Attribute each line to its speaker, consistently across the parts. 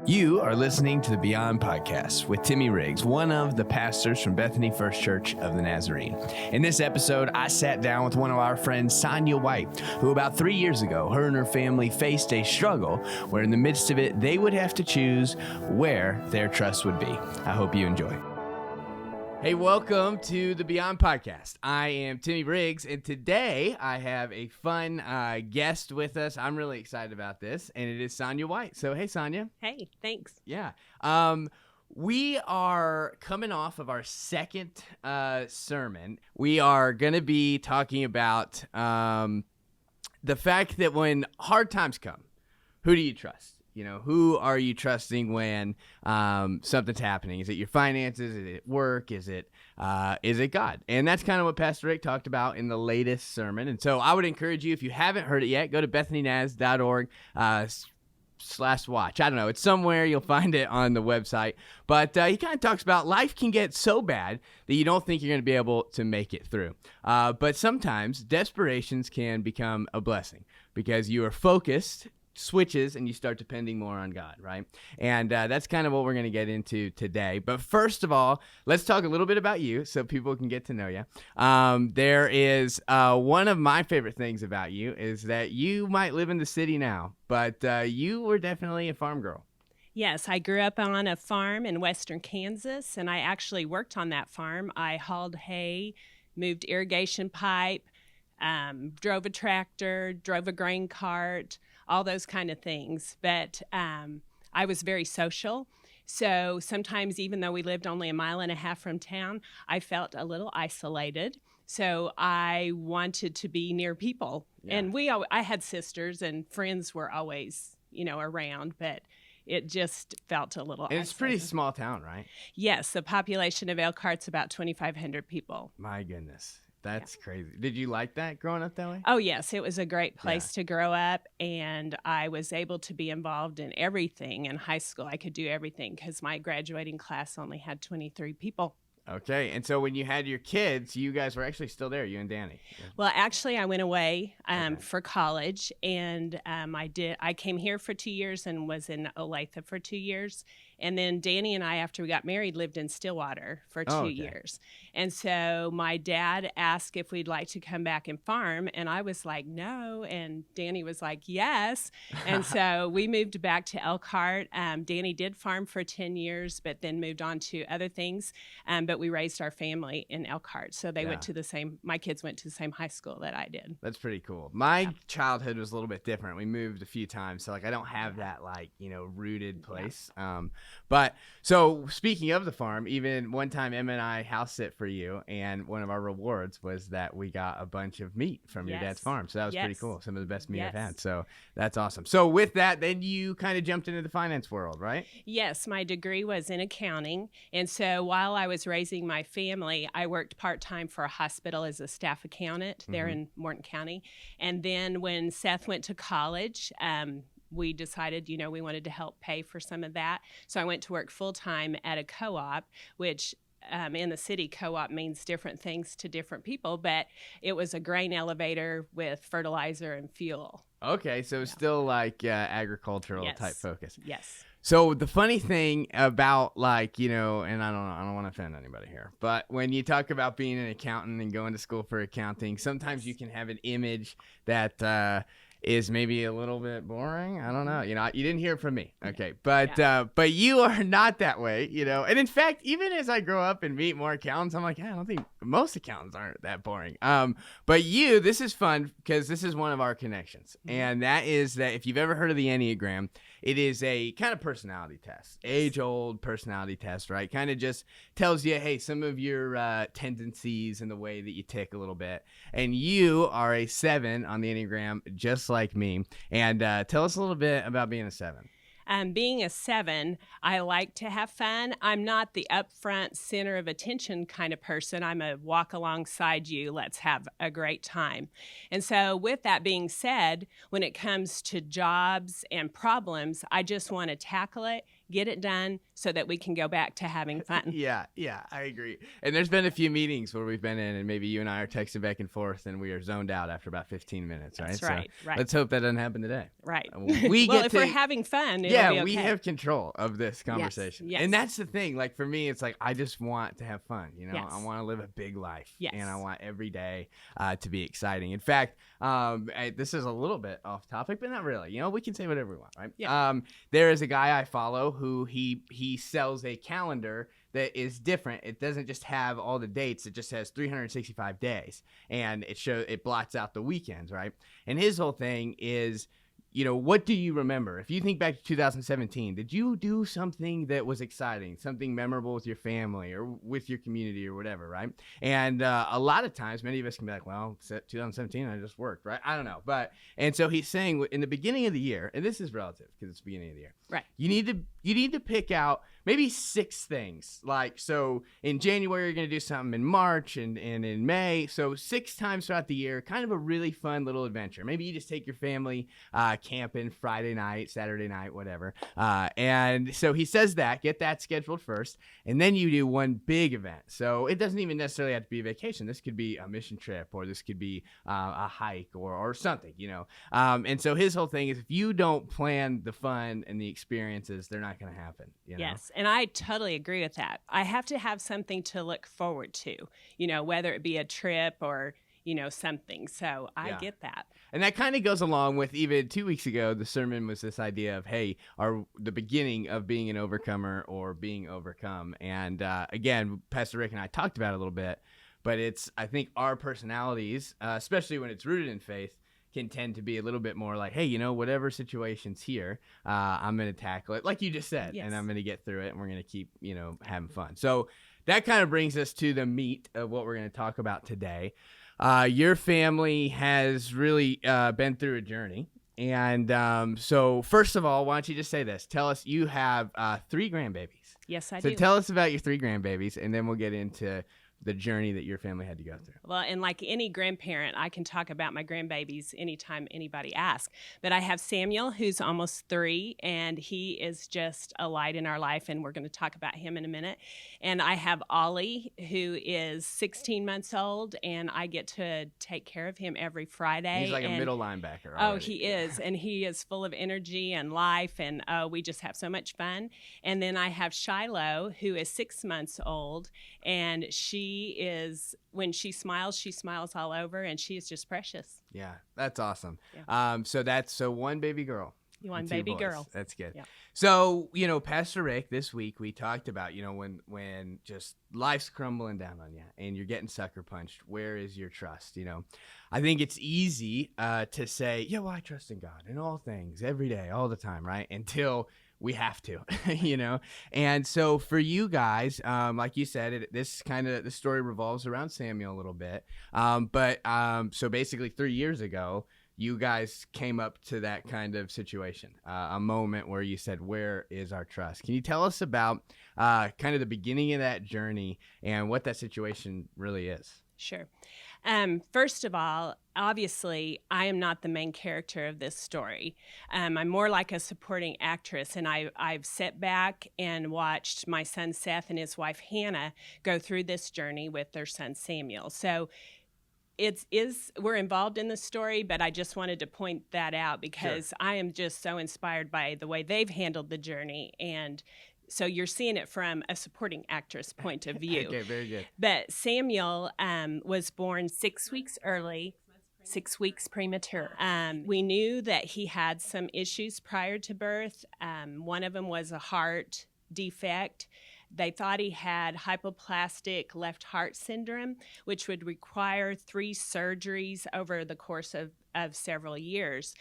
Speaker 1: You are listening to the Beyond Podcast with Timmy Riggs, one of the pastors from Bethany First Church of the Nazarene. In this episode, I sat down with one of our friends, Sonia White, who about 3 years ago, her and her family faced a struggle where in the midst of it, they would have to choose where their trust would be. I hope you enjoy. Hey, welcome to the Beyond Podcast. I am Timmy Riggs, and today I have a fun guest with us. I'm really excited about this, and it is Sonia White. So, hey, Sonia.
Speaker 2: Hey, thanks.
Speaker 1: Yeah. We are coming off of our second sermon. We are going to be talking about the fact that when hard times come, who do you trust? You know, who are you trusting when something's happening? Is it your finances? Is it work? Is it God? And that's kind of what Pastor Rick talked about in the latest sermon. And so I would encourage you, if you haven't heard it yet, go to bethanynaz.org /watch. I don't know. It's somewhere. You'll find it on the website. But he kind of talks about life can get so bad that you don't think you're going to be able to make it through. But sometimes desperations can become a blessing because you are focused, switches, and you start depending more on God, right? And that's kind of what we're going to get into today. But first of all, let's talk a little bit about you so people can get to know you. There is one of my favorite things about you is that you might live in the city now, but you were definitely a farm girl.
Speaker 2: Yes, I grew up on a farm in western Kansas, and I actually worked on that farm. I hauled hay, moved irrigation pipe, drove a tractor, drove a grain cart, all those kind of things. But I was very social. So sometimes, even though we lived only 1.5 miles from town, I felt a little isolated. So I wanted to be near people. Yeah. And I had sisters, and friends were always, around, but it just felt a little isolated.
Speaker 1: It's a pretty small town, right?
Speaker 2: Yes, the population of Elkhart's about 2,500 people.
Speaker 1: My goodness. That's crazy. Did you like that growing up that way?
Speaker 2: Oh, yes. It was a great place to grow up, and I was able to be involved in everything. In high school, I could do everything because my graduating class only had 23 people.
Speaker 1: Okay. And so when you had your kids, you guys were actually still there, you and Danny. Yeah.
Speaker 2: Well, actually, I went away for college, and I came here for 2 years and was in Olathe for 2 years. And then Danny and I, after we got married, lived in Stillwater for 2 years. And so my dad asked if we'd like to come back and farm, and I was like, no. And Danny was like, yes. And so we moved back to Elkhart. Danny did farm for 10 years, but then moved on to other things. But we raised our family in Elkhart. So they went to my kids went to the same high school that I did.
Speaker 1: That's pretty cool. My childhood was a little bit different. We moved a few times. So I don't have that rooted place. But so speaking of the farm, even one time Emma and I house sit for you, and one of our rewards was that we got a bunch of meat from your dad's farm. So that was pretty cool. Some of the best meat I've had. So that's awesome. So with that, then you kind of jumped into the finance world, right?
Speaker 2: Yes, my degree was in accounting. And so while I was raising my family, I worked part-time for a hospital as a staff accountant there in Morton County. And then when Seth went to college, we decided, we wanted to help pay for some of that. So I went to work full-time at a co-op, which in the city, co-op means different things to different people, but it was a grain elevator with fertilizer and fuel.
Speaker 1: Okay, so still like agricultural type focus.
Speaker 2: Yes.
Speaker 1: So the funny thing about and I don't want to offend anybody here, but when you talk about being an accountant and going to school for accounting, sometimes you can have an image that is maybe a little bit boring. I don't know. You didn't hear it from me. Okay. But you are not that way, And in fact, even as I grow up and meet more accountants, I'm like, I don't think most accountants aren't that boring. But this is fun because this is one of our connections. And that is that if you've ever heard of the Enneagram, it is a kind of personality test, age-old personality test, right? Kind of just tells you, hey, some of your tendencies and the way that you tick a little bit. And you are a 7 on the Enneagram, just like me. And tell us a little bit about being a 7.
Speaker 2: Being a 7, I like to have fun. I'm not the upfront center of attention kind of person. I'm a walk alongside you, let's have a great time. And so with that being said, when it comes to jobs and problems, I just want to tackle it, get it done so that we can go back to having fun.
Speaker 1: Yeah, I agree. And there's been a few meetings where we've been in, and maybe you and I are texting back and forth, and we are zoned out after about 15 minutes, right?
Speaker 2: That's right,
Speaker 1: So
Speaker 2: right.
Speaker 1: let's hope that doesn't happen today.
Speaker 2: Right.
Speaker 1: We
Speaker 2: well,
Speaker 1: get
Speaker 2: if
Speaker 1: to,
Speaker 2: we're having fun, it'll be okay.
Speaker 1: we have control of this conversation.
Speaker 2: Yes.
Speaker 1: And that's the thing. Like for me, it's like I just want to have fun. You know,
Speaker 2: Yes.
Speaker 1: I want to live a big life.
Speaker 2: Yes.
Speaker 1: And I want every day to be exciting. In fact, this is a little bit off topic, but not really. You know, we can say whatever we want, right?
Speaker 2: Yeah.
Speaker 1: There is a guy I follow who he sells a calendar that is different. It doesn't just have all the dates. It just has 365 days, and it blots out the weekends, right? And his whole thing is, you know, what do you remember? If you think back to 2017, did you do something that was exciting, something memorable with your family or with your community or whatever, right? And a lot of times, many of us can be like, well, 2017, I just worked, right? I don't know. And so he's saying in the beginning of the year, and this is relative because it's the beginning of the year,
Speaker 2: right?
Speaker 1: You need to pick out maybe 6 things. Like, so in January, you're going to do something, in March and in May. So 6 times throughout the year, kind of a really fun little adventure. Maybe you just take your family camping Friday night, Saturday night, whatever. And so he says get that scheduled first, and then you do one big event. So it doesn't even necessarily have to be a vacation. This could be a mission trip, or this could be a hike or something, you know. And so his whole thing is, if you don't plan the fun and the experiences, they're not going to happen. You know?
Speaker 2: Yes, and I totally agree with that. I have to have something to look forward to, you know, whether it be a trip or, you know, something. So I get that.
Speaker 1: And that kind of goes along with, even 2 weeks ago, the sermon was this idea of, hey, the beginning of being an overcomer or being overcome. And again, Pastor Rick and I talked about it a little bit, but I think our personalities, especially when it's rooted in faith, can tend to be a little bit more like, hey, you know, whatever situation's here, I'm going to tackle it, like you just said,
Speaker 2: Yes.
Speaker 1: and I'm going to get through it, and we're going to keep, you know, having fun. So that kind of brings us to the meat of what we're going to talk about today. Your family has really been through a journey. And so first of all, why don't you just say this? Tell us, you have 3 grandbabies.
Speaker 2: Yes, I
Speaker 1: do.
Speaker 2: do.
Speaker 1: So tell us about your 3 grandbabies, and then we'll get into the journey that your family had to go through.
Speaker 2: Well, and like any grandparent, I can talk about my grandbabies anytime anybody asks. But I have Samuel, who's almost 3, and he is just a light in our life, and we're going to talk about him in a minute. And I have Ollie, who is 16 months old, and I get to take care of him every Friday.
Speaker 1: He's like a middle linebacker already.
Speaker 2: Oh, he is, and he is full of energy and life, and we just have so much fun. And then I have Shiloh, who is 6 months old, and she is, when she smiles all over, and she is just precious.
Speaker 1: Yeah, that's awesome.
Speaker 2: Yeah.
Speaker 1: So one baby girl.
Speaker 2: One baby
Speaker 1: boys.
Speaker 2: girl.
Speaker 1: That's good.
Speaker 2: Yeah.
Speaker 1: So, you know, Pastor Rick, this week we talked about, you know, when just life's crumbling down on you and you're getting sucker punched, where is your trust? You know, I think it's easy to say, yeah, well, I trust in God in all things, every day, all the time, right? Until we have to, you know? And so for you guys, like you said, the story revolves around Samuel a little bit. So basically 3 years ago, you guys came up to that kind of situation, a moment where you said, where is our trust? Can you tell us about kind of the beginning of that journey and what that situation really is?
Speaker 2: Sure. First of all, obviously, I am not the main character of this story. I'm more like a supporting actress, and I've sat back and watched my son Seth and his wife Hannah go through this journey with their son Samuel. So we're involved in the story, but I just wanted to point that out because Sure. I am just so inspired by the way they've handled the journey. And so you're seeing it from a supporting actress point of view.
Speaker 1: Okay, very good.
Speaker 2: But Samuel was born 6 weeks early, 6 weeks premature. We knew that he had some issues prior to birth. One of them was a heart defect. They thought he had hypoplastic left heart syndrome, which would require 3 surgeries over the course of several years.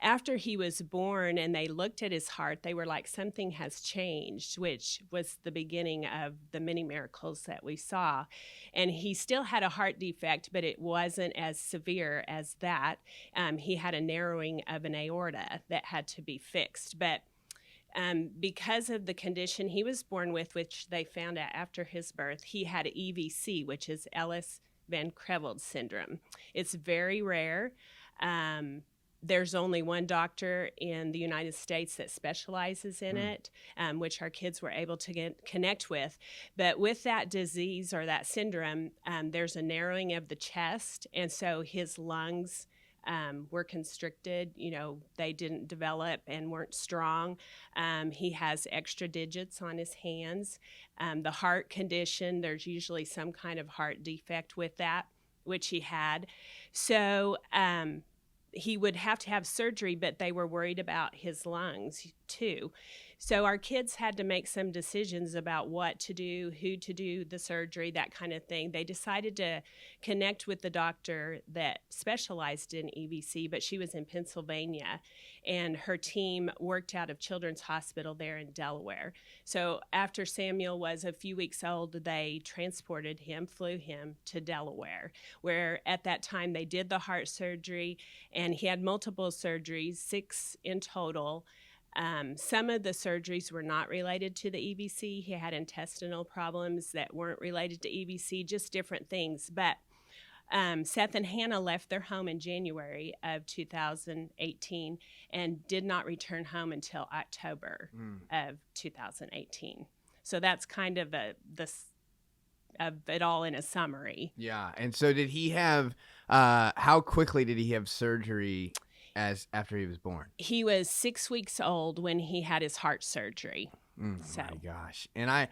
Speaker 2: After he was born and they looked at his heart, they were like, something has changed, which was the beginning of the many miracles that we saw. And he still had a heart defect, but it wasn't as severe as that. He had a narrowing of an aorta that had to be fixed. But because of the condition he was born with, which they found out after his birth, he had EVC, which is Ellis Van Creveld syndrome. It's very rare. There's only one doctor in the United States that specializes in it, which our kids were able to connect with. But with that disease or that syndrome, there's a narrowing of the chest, and so his lungs were constricted. They didn't develop and weren't strong. He has extra digits on his hands. The heart condition, there's usually some kind of heart defect with that, which he had. So he would have to have surgery, but they were worried about his lungs too. So our kids had to make some decisions about what to do, who to do the surgery, that kind of thing. They decided to connect with the doctor that specialized in EBC, but she was in Pennsylvania, and her team worked out of Children's Hospital there in Delaware. So after Samuel was a few weeks old, they transported him, flew him to Delaware, where at that time they did the heart surgery, and he had multiple surgeries, 6 in total. Some of the surgeries were not related to the EBC. He had intestinal problems that weren't related to EBC, just different things. But Seth and Hannah left their home in January of 2018 and did not return home until October of 2018. So that's kind of of it all in a summary.
Speaker 1: Yeah. And so did he have, how quickly did he have surgery after he was born?
Speaker 2: He was 6 weeks old when he had his heart surgery.
Speaker 1: My gosh. And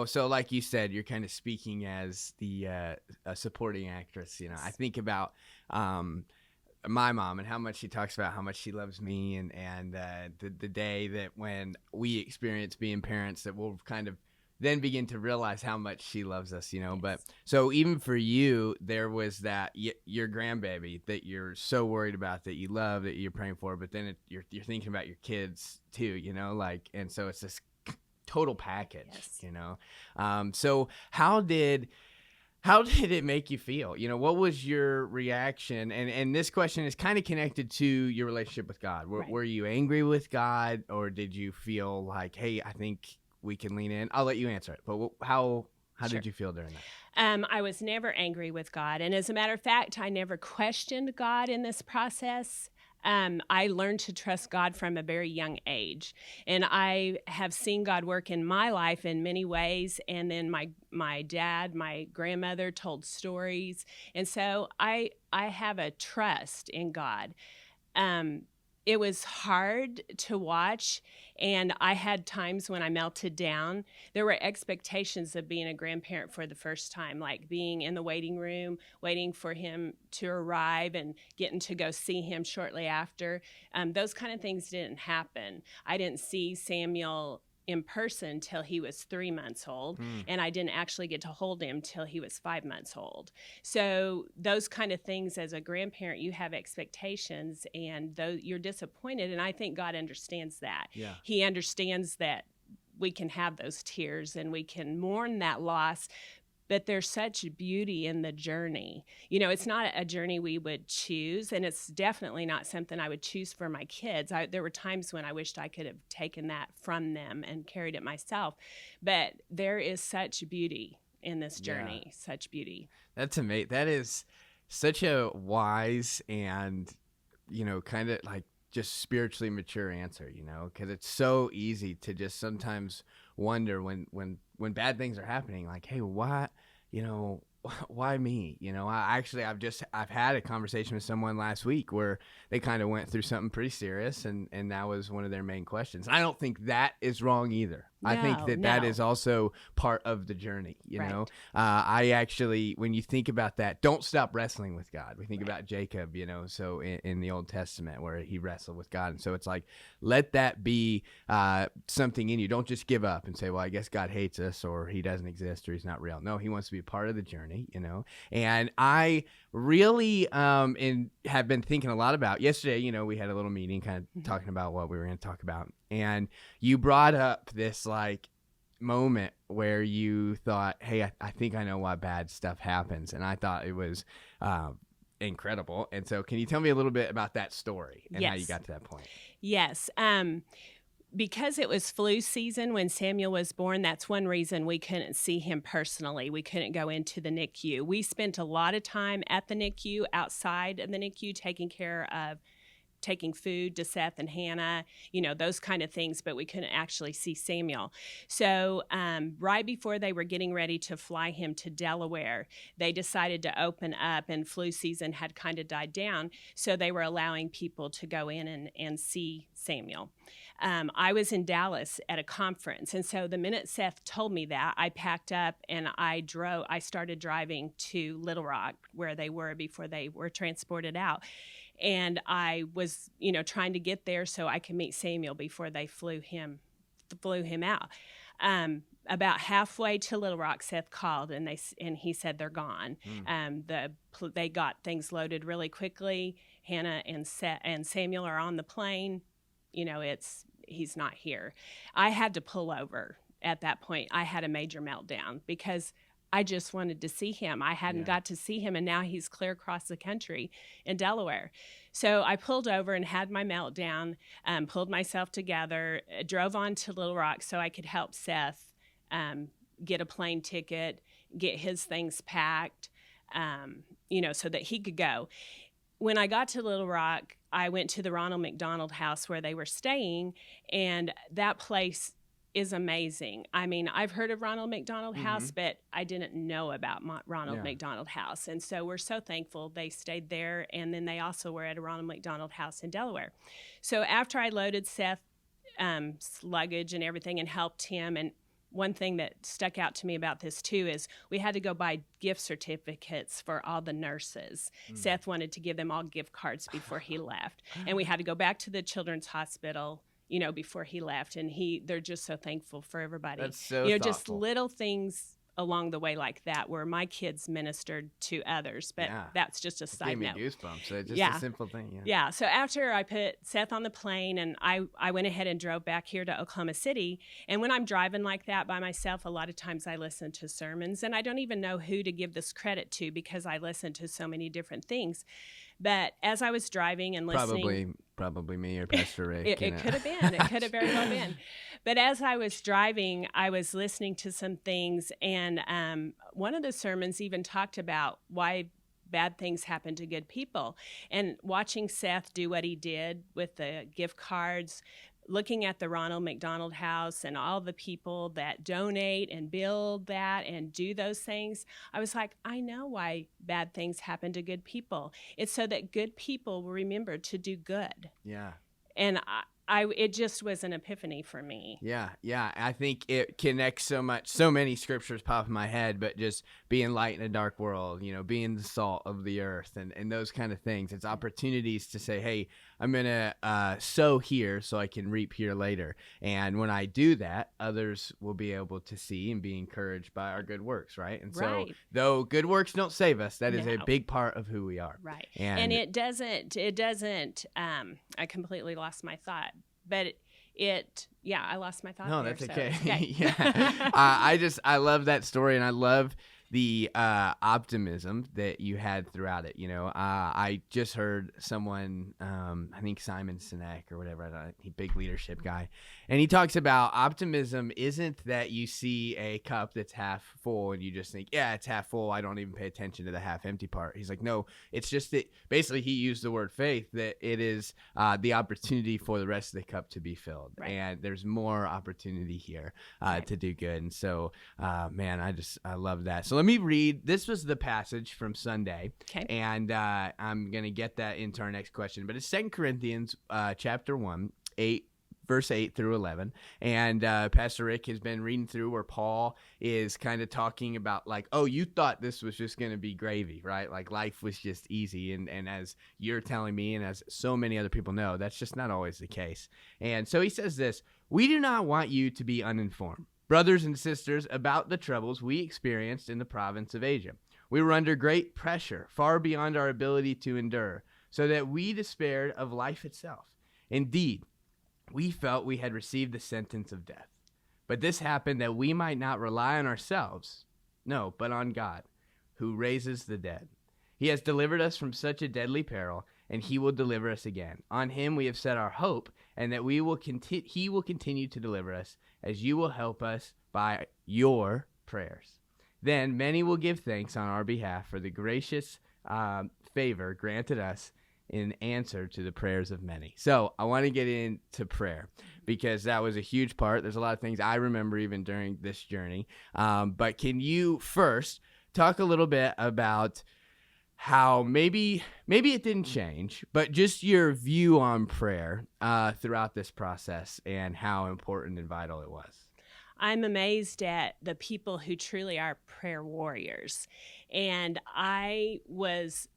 Speaker 1: so like you said, you're kind of speaking as the a supporting actress. I think about my mom and how much she talks about how much she loves me, and the day that when we experience being parents, that we'll kind of then begin to realize how much she loves us,
Speaker 2: Yes.
Speaker 1: But so even for you, there was that your grandbaby that you're so worried about, that you love, that you're praying for, but then you're thinking about your kids too, and so it's this total package,
Speaker 2: Yes.
Speaker 1: So how did it make you feel? What was your reaction? And this question is kind of connected to your relationship with God. Were you angry with God, or did you feel like, hey, I think we can lean in? I'll let you answer it. But how
Speaker 2: Sure.
Speaker 1: did you feel during that?
Speaker 2: I was never angry with God. And as a matter of fact, I never questioned God in this process. I learned to trust God from a very young age. And I have seen God work in my life in many ways. And then my dad, my grandmother told stories. And so I have a trust in God. It was hard to watch, and I had times when I melted down. There were expectations of being a grandparent for the first time, like being in the waiting room, waiting for him to arrive and getting to go see him shortly after. Those kind of things didn't happen. I didn't see Samuel in person till he was 3 months old, and I didn't actually get to hold him till he was 5 months old. So those kind of things, as a grandparent, you have expectations, and though you're disappointed, and I think God understands that.
Speaker 1: Yeah.
Speaker 2: He understands that we can have those tears and we can mourn that loss, but there's such beauty in the journey. It's not a journey we would choose, and it's definitely not something I would choose for my kids. There were times when I wished I could have taken that from them and carried it myself. But there is such beauty in this journey, such beauty.
Speaker 1: That's amazing. That is such a wise and, kind of like just spiritually mature answer, because it's so easy to just sometimes wonder when bad things are happening, like, hey, why me? I've had a conversation with someone last week where they kind of went through something pretty serious, and that was one of their main questions. I don't think that is wrong either. I think that is also part of the journey, I actually, when you think about that, don't stop wrestling with God. We think about Jacob, so in the Old Testament where he wrestled with God. And so it's like, let that be something in you. Don't just give up and say, well, I guess God hates us, or he doesn't exist, or he's not real. No, he wants to be a part of the journey, And I really have been thinking a lot about yesterday. We had a little meeting kind of talking about what we were going to talk about. And you brought up this like moment where you thought, hey, I think I know why bad stuff happens. And I thought it was incredible. And so can you tell me a little bit about that story and how you got to that point?
Speaker 2: Yes. Because it was flu season when Samuel was born, that's one reason we couldn't see him personally. We couldn't go into the NICU. We spent a lot of time at the NICU, outside of the NICU, taking care of taking food to Seth and Hannah, you know, those kind of things, but we couldn't actually see Samuel. So right before they were getting ready to fly him to Delaware, they decided to open up, and flu season had kind of died down, so they were allowing people to go in and see Samuel. I was in Dallas at a conference, and so the minute Seth told me that, I packed up and I started driving to Little Rock, where they were before they were transported out. And I was, you know, trying to get there so I could meet Samuel before they flew him out. About halfway to Little Rock, Seth called and he said they're gone. They got things loaded really quickly. Hannah and Samuel are on the plane. You know, he's not here. I had to pull over at that point. I had a major meltdown because I just wanted to see him. I hadn't got to see him, and now he's clear across the country in Delaware. So I pulled over and had my meltdown, pulled myself together, drove on to Little Rock so I could help Seth get a plane ticket, get his things packed, you know, so that he could go. When I got to Little Rock, I went to the Ronald McDonald House where they were staying, and that place is amazing. I mean, I've heard of Ronald McDonald House, but I didn't know about Ronald McDonald House. And so we're so thankful they stayed there, and then they also were at a Ronald McDonald House in Delaware. So after I loaded Seth's luggage and everything and helped him, and one thing that stuck out to me about this too is we had to go buy gift certificates for all the nurses. Seth wanted to give them all gift cards before he left. And we had to go back to the Children's Hospital, you know, before he left. And they're just so thankful for everybody.
Speaker 1: That's so
Speaker 2: you know,
Speaker 1: thoughtful.
Speaker 2: Just little things along the way like that where my kids ministered to others. But that's just a side note.
Speaker 1: Gave me goosebumps. So just a simple thing.
Speaker 2: Yeah. So after I put Seth on the plane, and I went ahead and drove back here to Oklahoma City. And when I'm driving like that by myself, a lot of times I listen to sermons, and I don't even know who to give this credit to because I listen to so many different things. But as I was driving and listening,
Speaker 1: probably me or Pastor Rick.
Speaker 2: It could have been. It could have very well been. But as I was driving, I was listening to some things, and one of the sermons even talked about why bad things happen to good people. And watching Seth do what he did with the gift cards, looking at the Ronald McDonald House and all the people that donate and build that and do those things, I was like, I know why bad things happen to good people. It's so that good people will remember to do good.
Speaker 1: Yeah.
Speaker 2: And it just was an epiphany for me.
Speaker 1: Yeah. I think it connects so many scriptures pop in my head, but just being light in a dark world, you know, being the salt of the earth and those kind of things. It's opportunities to say, hey, I'm going to sow here so I can reap here later. And when I do that, others will be able to see and be encouraged by our good works, right? And so though good works don't save us, that is a big part of who we are.
Speaker 2: Right. And it doesn't, I completely lost my thought, but I lost my thought.
Speaker 1: No,
Speaker 2: there,
Speaker 1: that's okay.
Speaker 2: okay.
Speaker 1: Yeah. I love that story, and I love the optimism that you had throughout it. You know, I just heard someone, I think Simon Sinek or whatever, he big leadership guy, and he talks about optimism isn't that you see a cup that's half full and you just think, yeah, it's half full, I don't even pay attention to the half empty part. He's like, no, it's just that basically he used the word faith, that it is the opportunity for the rest of the cup to be filled. Right. And there's more opportunity here to do good. And so, man, I love that. So let me read. This was the passage from Sunday, and I'm going to get that into our next question. But it's 2 Corinthians chapter 1, verse 8 through 11. And Pastor Rick has been reading through where Paul is kind of talking about like, oh, you thought this was just going to be gravy, right? Like life was just easy. And as you're telling me, and as so many other people know, that's just not always the case. And so he says this: we do not want you to be uninformed, brothers and sisters, about the troubles we experienced in the province of Asia. We were under great pressure, far beyond our ability to endure, so that we despaired of life itself. Indeed, we felt we had received the sentence of death. But this happened that we might not rely on ourselves, no, but on God, who raises the dead. He has delivered us from such a deadly peril, and he will deliver us again. On him we have set our hope, and that he will continue to deliver us, as you will help us by your prayers. Then many will give thanks on our behalf for the gracious favor granted us in answer to the prayers of many. So I want to get into prayer because that was a huge part. There's a lot of things I remember even during this journey. But can you first talk a little bit about how maybe it didn't change, but just your view on prayer throughout this process and how important and vital it was?
Speaker 2: I'm amazed at the people who truly are prayer warriors. And I was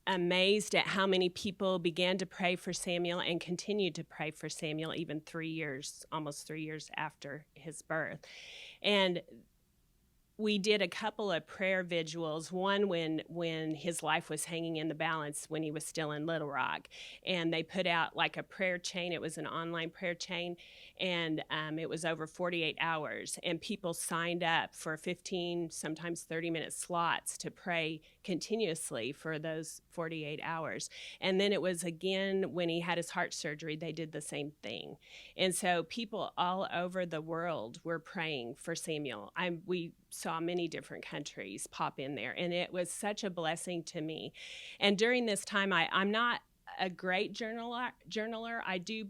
Speaker 2: amazed at how many people began to pray for Samuel and continued to pray for Samuel even almost 3 years after his birth. And we did a couple of prayer vigils, one when his life was hanging in the balance when he was still in Little Rock. And they put out like a prayer chain. It was an online prayer chain, and it was over 48 hours. And people signed up for 15, sometimes 30-minute slots to pray continuously for those 48 hours. And then it was again when he had his heart surgery, they did the same thing. And so people all over the world were praying for Samuel. We saw many different countries pop in there, and it was such a blessing to me. And during this time, I'm not a great journaler. I do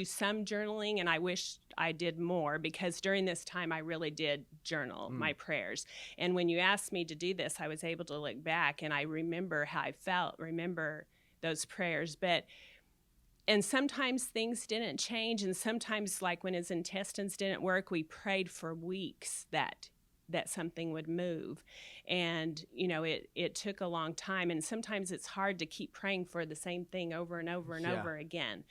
Speaker 2: some journaling, and I wish I did more, because during this time I really did journal my prayers. And when you asked me to do this, I was able to look back and I remember how I felt, remember those prayers. And sometimes things didn't change, and sometimes, like when his intestines didn't work, we prayed for weeks that something would move. And, it took a long time. And sometimes it's hard to keep praying for the same thing over and over and over again.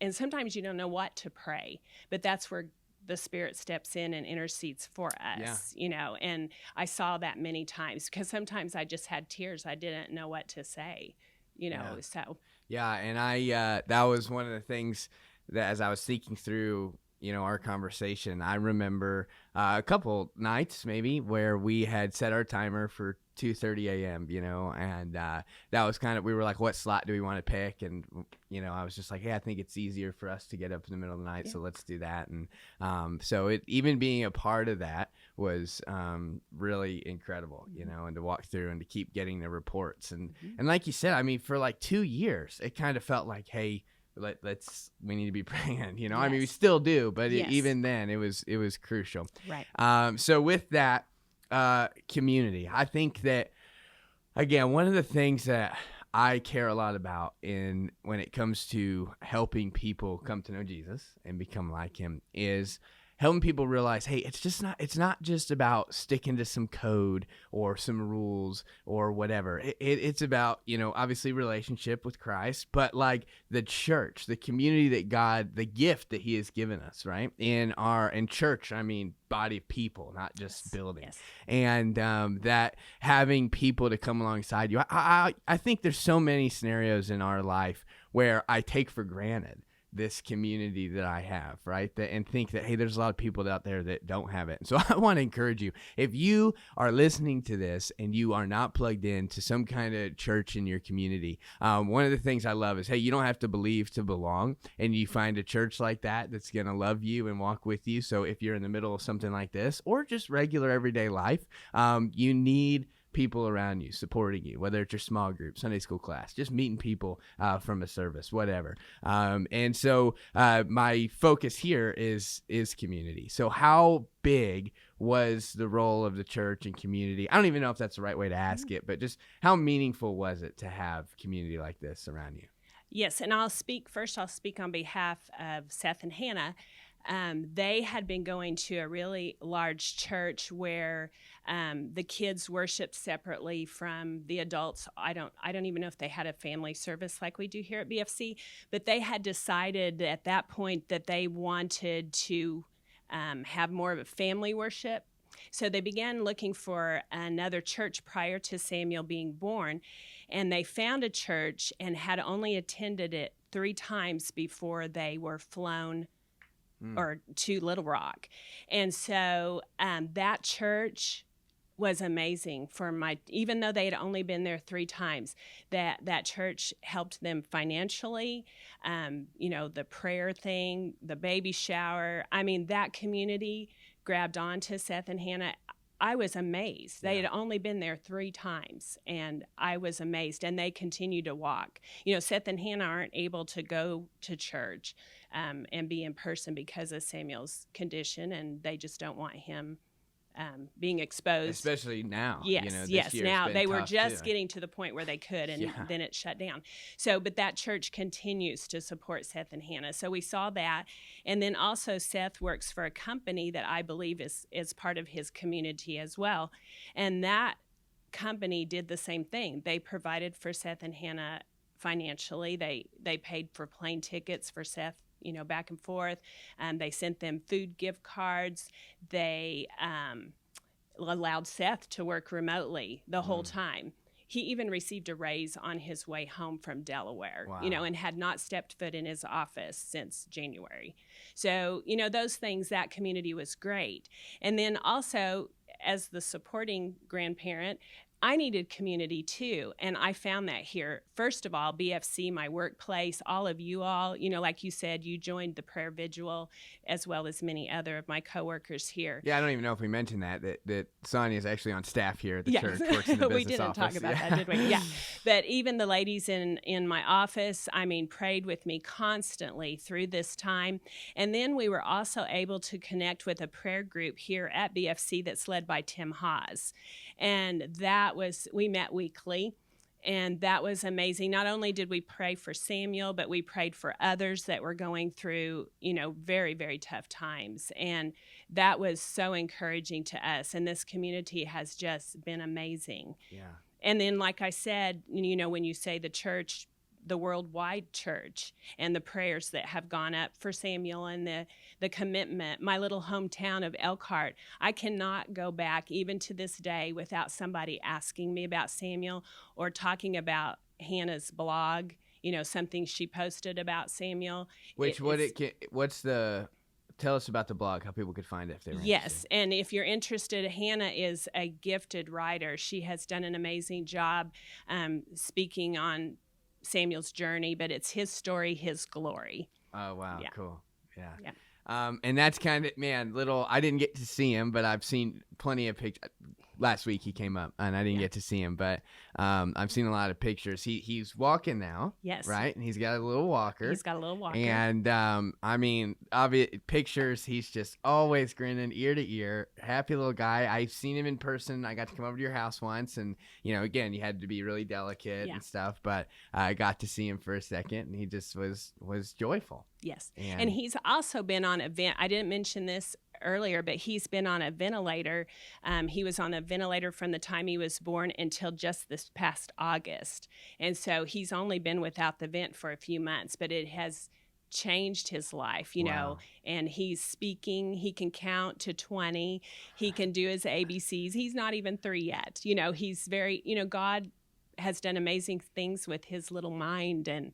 Speaker 2: And sometimes you don't know what to pray, but that's where the Spirit steps in and intercedes for us, and I saw that many times, because sometimes I just had tears. I didn't know what to say, so.
Speaker 1: Yeah, and that was one of the things that as I was thinking through, our conversation, I remember a couple nights maybe where we had set our timer for 2:30 a.m., and that was kind of, we were like, what slot do we want to pick? And, I was just like, hey, I think it's easier for us to get up in the middle of the night, so let's do that. And so even being a part of that was really incredible, and to walk through and to keep getting the reports. And like you said, I mean, for like 2 years, it kind of felt like, hey, we need to be praying,
Speaker 2: Yes.
Speaker 1: I mean, we still do, but
Speaker 2: Yes.
Speaker 1: Even then it was crucial.
Speaker 2: Right.
Speaker 1: So with that community, I think that, again, one of the things that I care a lot about when it comes to helping people come to know Jesus and become like him is helping people realize, hey, it's not just about sticking to some code or some rules or whatever. It's about, obviously relationship with Christ, but like the church, the community that God, the gift that he has given us, right? In church, I mean, body of people, not just building.
Speaker 2: Yes.
Speaker 1: And that having people to come alongside you. I think there's so many scenarios in our life where I take for granted this community that I have, right? And think that, hey, there's a lot of people out there that don't have it. And so I want to encourage you, if you are listening to this and you are not plugged into some kind of church in your community, one of the things I love is, hey, you don't have to believe to belong, and you find a church like that that's going to love you and walk with you. So if you're in the middle of something like this or just regular everyday life, you need people around you supporting you, whether it's your small group, Sunday school class, just meeting people from a service, whatever. And so my focus here is community. So how big was the role of the church and community? I don't even know if that's the right way to ask it, but just how meaningful was it to have community like this around you?
Speaker 2: Yes, and I'll speak on behalf of Seth and Hannah. They had been going to a really large church where the kids worshiped separately from the adults. I don't even know if they had a family service like we do here at BFC, but they had decided at that point that they wanted to have more of a family worship. So they began looking for another church prior to Samuel being born, and they found a church and had only attended it 3 times before they were flown or to Little Rock. And so that church was amazing even though they had only been there 3 times, that church helped them financially, the prayer thing, the baby shower. I mean, that community grabbed onto Seth and Hannah. I was amazed. They had only been there 3 times, and I was amazed. And they continue to walk. Seth and Hannah aren't able to go to church and be in person because of Samuel's condition, and they just don't want him being exposed.
Speaker 1: Especially now.
Speaker 2: Yes,
Speaker 1: this
Speaker 2: now they were just
Speaker 1: too.
Speaker 2: getting to the point where they could, and then it shut down. So, but that church continues to support Seth and Hannah. So we saw that. And then also Seth works for a company that I believe is part of his community as well. And that company did the same thing. They provided for Seth and Hannah financially. They paid for plane tickets for Seth, back and forth. They sent them food gift cards. They allowed Seth to work remotely the whole time. He even received a raise on his way home from Delaware, and had not stepped foot in his office since January. So, those things, that community was great. And then also, as the supporting grandparent, I needed community too, and I found that here. First of all, BFC, my workplace, all of you all, like you said, you joined the prayer vigil, as well as many other of my coworkers here.
Speaker 1: Yeah, I don't even know if we mentioned that Sonia is actually on staff here at the church, works in the business
Speaker 2: we didn't
Speaker 1: office.
Speaker 2: talk about that, did we? Yeah, but even the ladies in my office, prayed with me constantly through this time. And then we were also able to connect with a prayer group here at BFC that's led by Tim Haas. And we met weekly, and that was amazing. Not only did we pray for Samuel, but we prayed for others that were going through, very, very tough times. And that was so encouraging to us. And this community has just been amazing.
Speaker 1: Yeah.
Speaker 2: And then, like I said, when you say the church, the worldwide church, and the prayers that have gone up for Samuel, and the commitment, my little hometown of Elkhart, I cannot go back even to this day without somebody asking me about Samuel or talking about Hannah's blog, something she posted about Samuel.
Speaker 1: Tell us about the blog, how people could find it if they were interested.
Speaker 2: Yes, and if you're interested, Hannah is a gifted writer. She has done an amazing job speaking on Samuel's journey, but it's his story, his glory.
Speaker 1: Oh, wow.
Speaker 2: Yeah.
Speaker 1: Cool. Yeah. And that's kind of, I didn't get to see him, but I've seen plenty of pictures. Last week he came up, and I didn't get to see him, but I've seen a lot of pictures. He's walking now.
Speaker 2: Yes.
Speaker 1: Right? And he's got a little walker. And, obvious pictures, he's just always grinning ear to ear. Happy little guy. I've seen him in person. I got to come over to your house once, and, again, you had to be really delicate and stuff, but I got to see him for a second, and he just was joyful.
Speaker 2: Yes. And he's also been on a vent. I didn't mention this earlier, but he's been on a ventilator. He was on a ventilator from the time he was born until just this past August. And so he's only been without the vent for a few months, but it has changed his life, and he's speaking. He can count to 20. He can do his ABCs. He's not even 3 yet. He's very, God has done amazing things with his little mind. And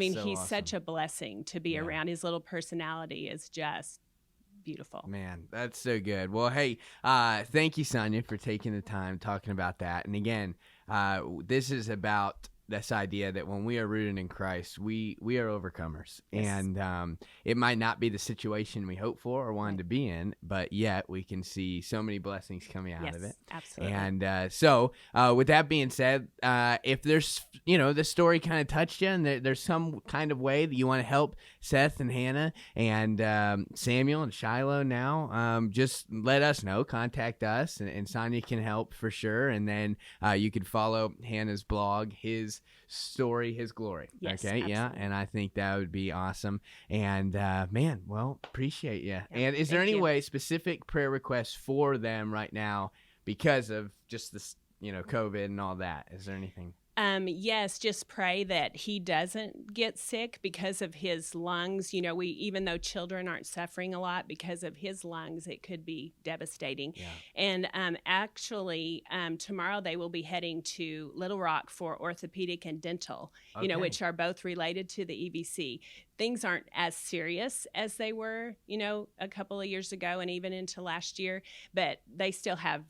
Speaker 2: he's
Speaker 1: awesome.
Speaker 2: Such a blessing to be around. His little personality is just beautiful.
Speaker 1: Man, that's so good. Well, hey, thank you, Sonia, for taking the time talking about that. And again, this is about this idea that when we are rooted in Christ, we are overcomers.
Speaker 2: Yes.
Speaker 1: And it might not be the situation we hope for or wanted to be in, but yet we can see so many blessings coming out of it.
Speaker 2: Absolutely.
Speaker 1: And so with that being said, if there's, this story kind of touched you, and there's some kind of way that you want to help Seth and Hannah and Samuel and Shiloh now, just let us know. Contact us, and Sonia can help for sure. And then you could follow Hannah's blog, His Story, His Glory.
Speaker 2: Yes,
Speaker 1: okay.
Speaker 2: absolutely.
Speaker 1: Yeah. And I think that would be awesome. And man, well, appreciate you.
Speaker 2: Yeah,
Speaker 1: and is there any
Speaker 2: you.
Speaker 1: way specific prayer requests for them right now because of just this, COVID and all that? Is there anything?
Speaker 2: Yes, just pray that he doesn't get sick because of his lungs. Even though children aren't suffering a lot because of his lungs, it could be devastating.
Speaker 1: Yeah.
Speaker 2: And actually, tomorrow they will be heading to Little Rock for orthopedic and dental, which are both related to the EBC. Things aren't as serious as they were, a couple of years ago and even into last year, but they still have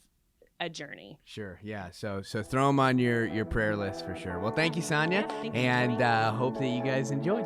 Speaker 2: a journey.
Speaker 1: Sure. Yeah. So throw them on your prayer list for sure. Well, thank you, Sonia.
Speaker 2: Yeah, thank you,
Speaker 1: and hope that you guys enjoyed.